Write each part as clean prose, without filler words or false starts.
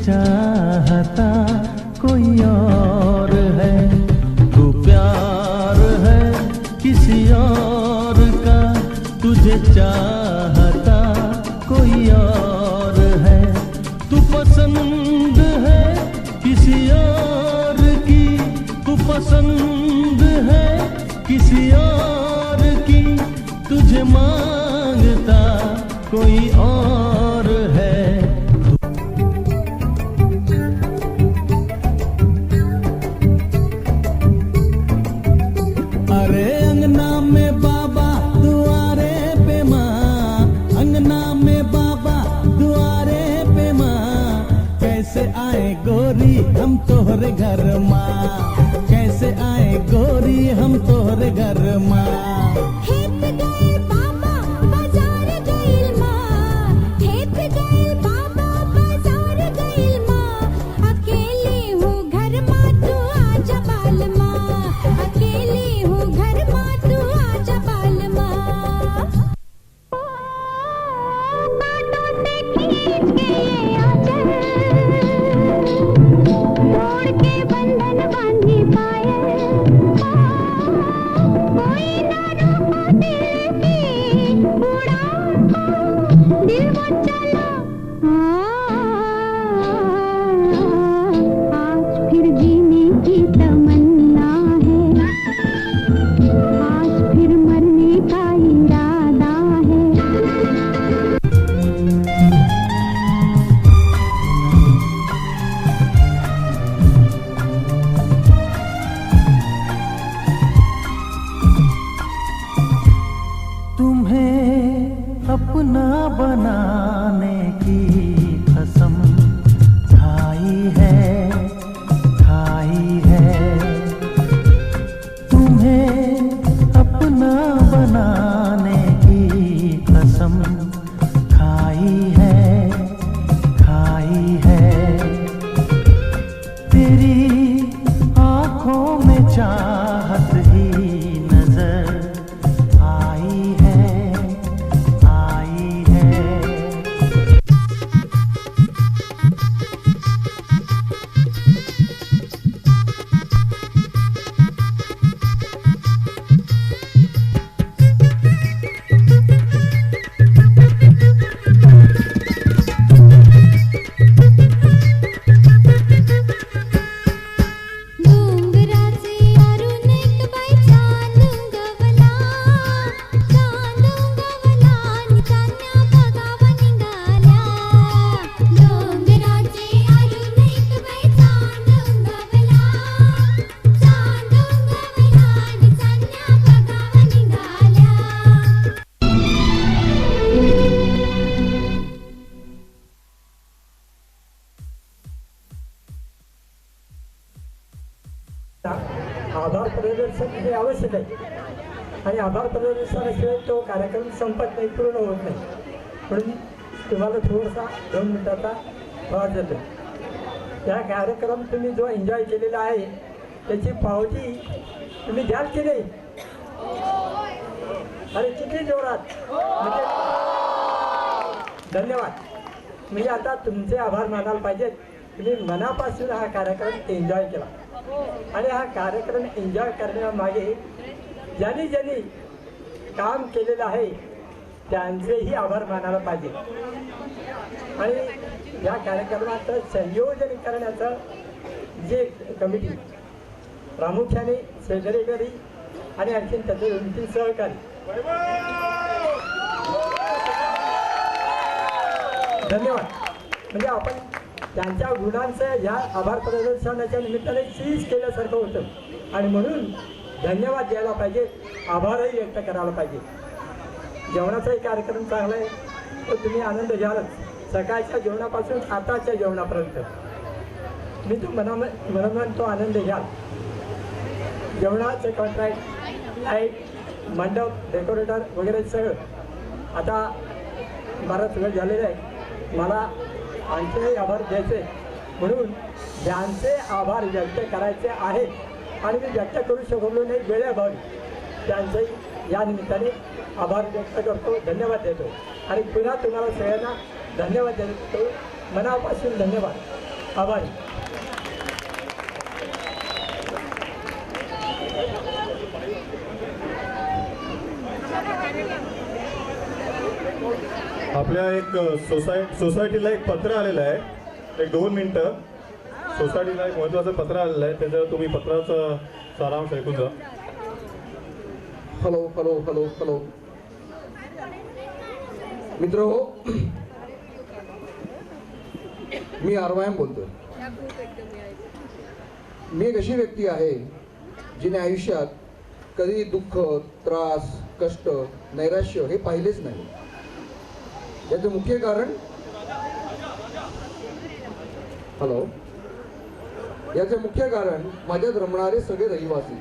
चाहता कोई और है, तू प्यार है किसी और का, तुझे चाहता कोई और है, तू पसंद है किसी और की, तू पसंद है किसी और की, तुझे मांगता कोई और है। अरे अंगना में बाबा दुआरे पे माँ, अंगना में बाबा दुआरे पे माँ, कैसे आए गोरी हम तोहरे घर माँ, कैसे आए गोरी हम तोहरे घर माँ। अपना बनाने की कसम खाई है, खाई है, तुम्हें अपना बनाने की कसम खाई है, खाई है, तेरी आँखों में चाहत ही नजर आई है। आभार प्रदर्शन हे आवश्यक आहे आणि आभार प्रदर्शनाशिवाय तो कार्यक्रम संपत नाही, पूर्ण होत नाही. म्हणून तुम्हाला थोडासा 2 मिनिटाचा प्रवास देतो. या कार्यक्रम तुम्ही जो एन्जॉय केलेला आहे त्याची पावती तुम्ही द्याल की नाही? अरे किती जोरात, म्हणजे धन्यवाद. म्हणजे आता तुमचे आभार मानायला पाहिजेत. तुम्ही मनापासून हा कार्यक्रम एन्जॉय केला आणि हा कार्यक्रम एन्जॉय करण्यामागे ज्यांनी ज्यांनी काम केलेलं आहे त्यांचेही आभार मानायला पाहिजे. आणि या कार्यक्रमाचं संयोजन करण्याचं जे कमिटी प्रामुख्याने सेक्रेटरी आणि आणखी त्याचे 2-3 सहकारी, धन्यवाद. म्हणजे आपण त्यांच्या गुणांचं ह्या आभार प्रदर्शनाच्या निमित्ताने सीज केल्यासारखं होतं आणि म्हणून धन्यवाद द्यायला पाहिजे, आभारही व्यक्त करायला पाहिजे. जेवणाचाही कार्यक्रम चांगला आहे, तर तुम्ही आनंद घ्यालच. सकाळच्या जेवणापासून आताच्या जेवणापर्यंत मी तो मनात तो आनंद घ्याल. जेवणाचे कॉन्ट्रॅक्ट, लाईट, मंडप, डेकोरेटर वगैरे सगळं आता बराच वेळ झालेला आहे. मला आणखीही आभार द्यायचे, म्हणून ज्यांचे आभार व्यक्त करायचे आहेत आणि मी व्यक्त करू शकलो नाही वेळेअभावी, त्यांचंही या निमित्ताने आभार व्यक्त करतो, धन्यवाद देतो आणि पुन्हा तुम्हाला सगळ्यांना धन्यवाद देतो. मनापासून धन्यवाद. आभारी. आपल्या एक सोसायटीला एक पत्र आलेलं आहे. एक 2 मिनिटं. सोसायटीला एक महत्त्वाचं पत्र आलेलं आहे, त्याच्यावर तुम्ही पत्राचा सारांश ऐकून जा. हॅलो हॅलो हॅलो हॅलो मित्र हो, मी आरवायम बोलतोय. मी एक अशी व्यक्ती आहे जिने आयुष्यात कधी दुःख, त्रास, कष्ट, नैराश्य हे पाहिलेच नाही. याचं मुख्य कारण माझ्यात रमणारे सगळे रहिवासी.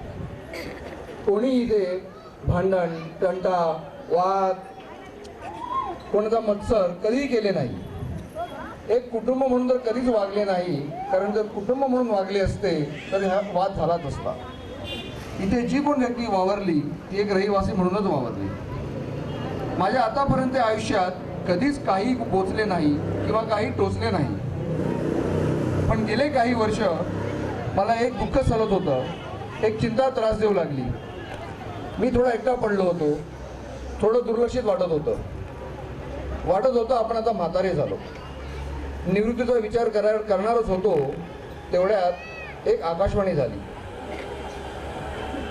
कोणी इथे भांडण, तंटा, वाद, कोणाचा मत्सर कधीही केले नाही. एक कुटुंब म्हणून तर कधीच वागले नाही, कारण जर कुटुंब म्हणून वागले असते तर हा वाद झालाच असता. इथे जी कोण व्यक्ती वावरली ती एक रहिवासी म्हणूनच वावरली. माझ्या आतापर्यंत आयुष्यात कधीच काही पोचले नाही किंवा काही टोचले नाही, पण गेले काही वर्ष मला एक दुःख चालत होतं, एक चिंता त्रास देऊ लागली. मी थोडा एकटा पडलो होतो, थोडं दुर्लक्षित वाटत होतं. आपण आता म्हातारे झालो, निवृत्तीचा विचार करणारच होतो. तेवढ्यात एक आकाशवाणी झाली.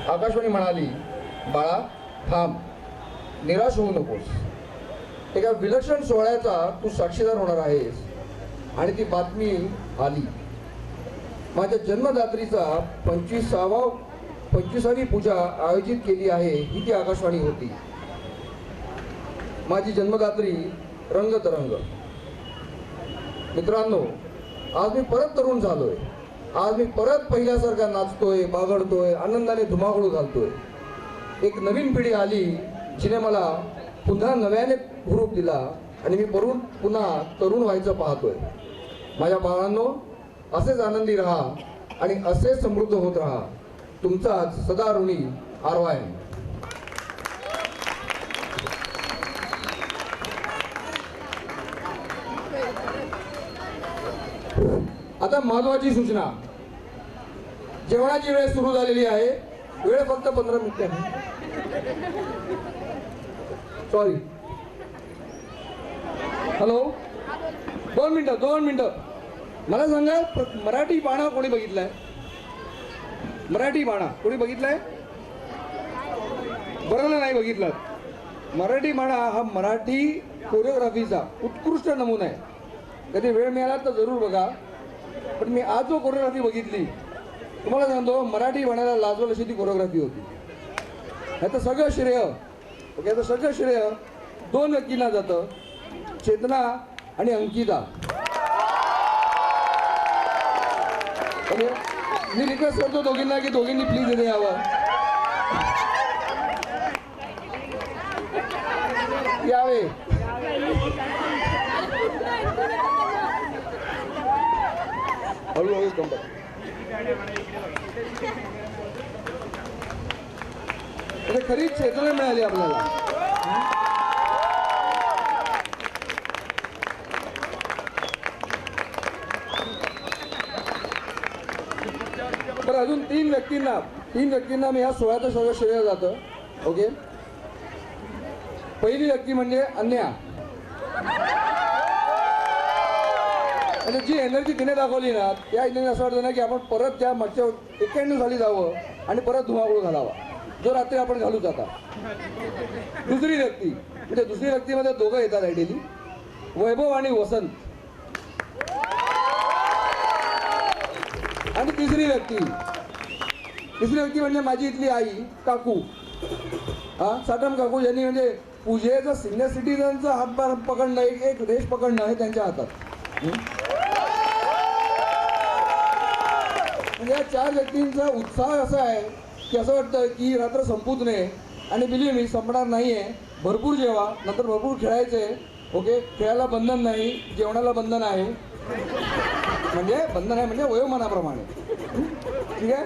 आकाशवाणी म्हणाली, बाळा थांब, निराश होऊ नकोस. एका विलक्षण सोहळ्याचा तू साक्षीदार होणार आहेस. आणि ती बातमी आली. माझ्या जन्मदात्रीचा 25वी पूजा आयोजित केली आहे ही ती आकाशवाणी होती. माझी जन्मदात्री रंगतरंग. मित्रांनो, आज मी परत तरुण झालोय. आज मी परत पहिल्यासारखा नाचतोय, बागडतोय, आनंदाने धुमाकूळ घालतोय. एक नवीन पिढी आली जिने मला पुन्हा नव्याने हुरूप दिला आणि मी पुन्हा तरुण व्हायचं पाहतोय. माझ्या बाळांनो, असेच आनंदी राहा आणि असेच समृद्ध होत राहा. तुमचाच सदा ऋणी आरवायम. आता महत्वाची सूचना. जेवणाची वेळ सुरू झालेली आहे. वेळ फक्त 15 मिनिटे आहे. सॉरी. हॅलो, 2 मिनिटं. मला सांगा, मराठी बाणा कोणी बघितलाय? मराठी बाणा कोणी बघितलाय? बरोबर नाही बघितलं. मराठी बाणा हा मराठी कोरिओग्राफीचा उत्कृष्ट नमुना आहे. कधी वेळ मिळाला तर जरूर बघा. पण मी आज जो कोरिओग्राफी बघितली तुम्हाला सांगतो, मराठी बाणाला लाजवल अशी ती कोरिओग्राफी होती. याचं सगळं श्रेय 2 व्यक्तींना जातं, चेतना आणि अंकिता. मी रिक्वेस्ट करतो दोघींना की दोघींनी प्लीज इथे यावं. यावे. हळूहळू कंबर. खरी चेतना मिळाली आपल्याला. बरं, अजून 3 व्यक्तींना मी ह्या सोहळ्याचं सगळं श्रेय जातं. ओके. पहिली व्यक्ती म्हणजे अन्या. आणि जी एनर्जी तिने दाखवली ना, त्या एनर्जी असं वाटतं ना की आपण परत त्या मागच्या 91 साली जावं आणि परत धुमाकूळ घालावा, जो रात्री आपण घालू जाता. दुसरी व्यक्तीमध्ये दोघं येतात आयडियली, वैभव आणि वसंत. आणि तिसरी व्यक्ती म्हणजे माझी इथली आई काकू. साटम काकू, यांनी म्हणजे पूजेचं सिनियर सिटीजनचा हात पकडणं, एक रेष पकडणं हे त्यांच्या हातात. म्हणजे या 4 व्यक्तींचा उत्साह असा आहे की असं वाटतं की रात्र संपूच नये. आणि बिलीव्ह मी, संपणार नाहीये. भरपूर जेवा, नंतर भरपूर खेळायचंय. ओके. खेळायला बंधन नाही, जेवणाला बंधन आहे. म्हणजे वयोमानाप्रमाणे. ठीक आहे.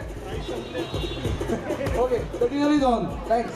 Okay. Continually on. Thanks.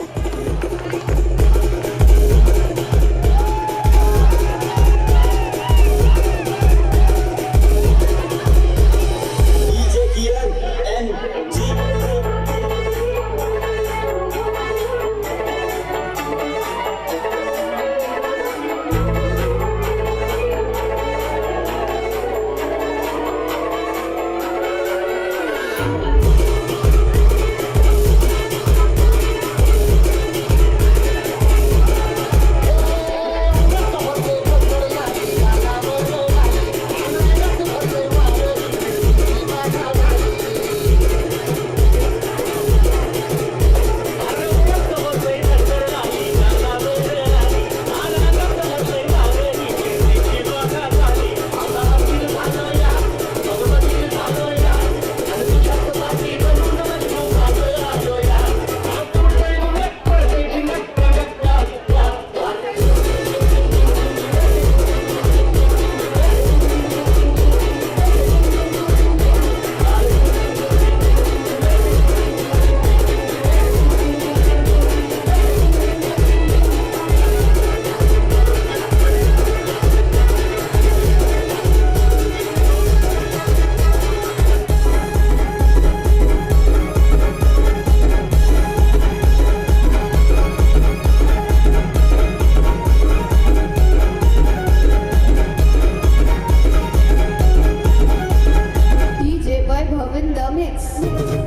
DJ by Bhavin the Mix.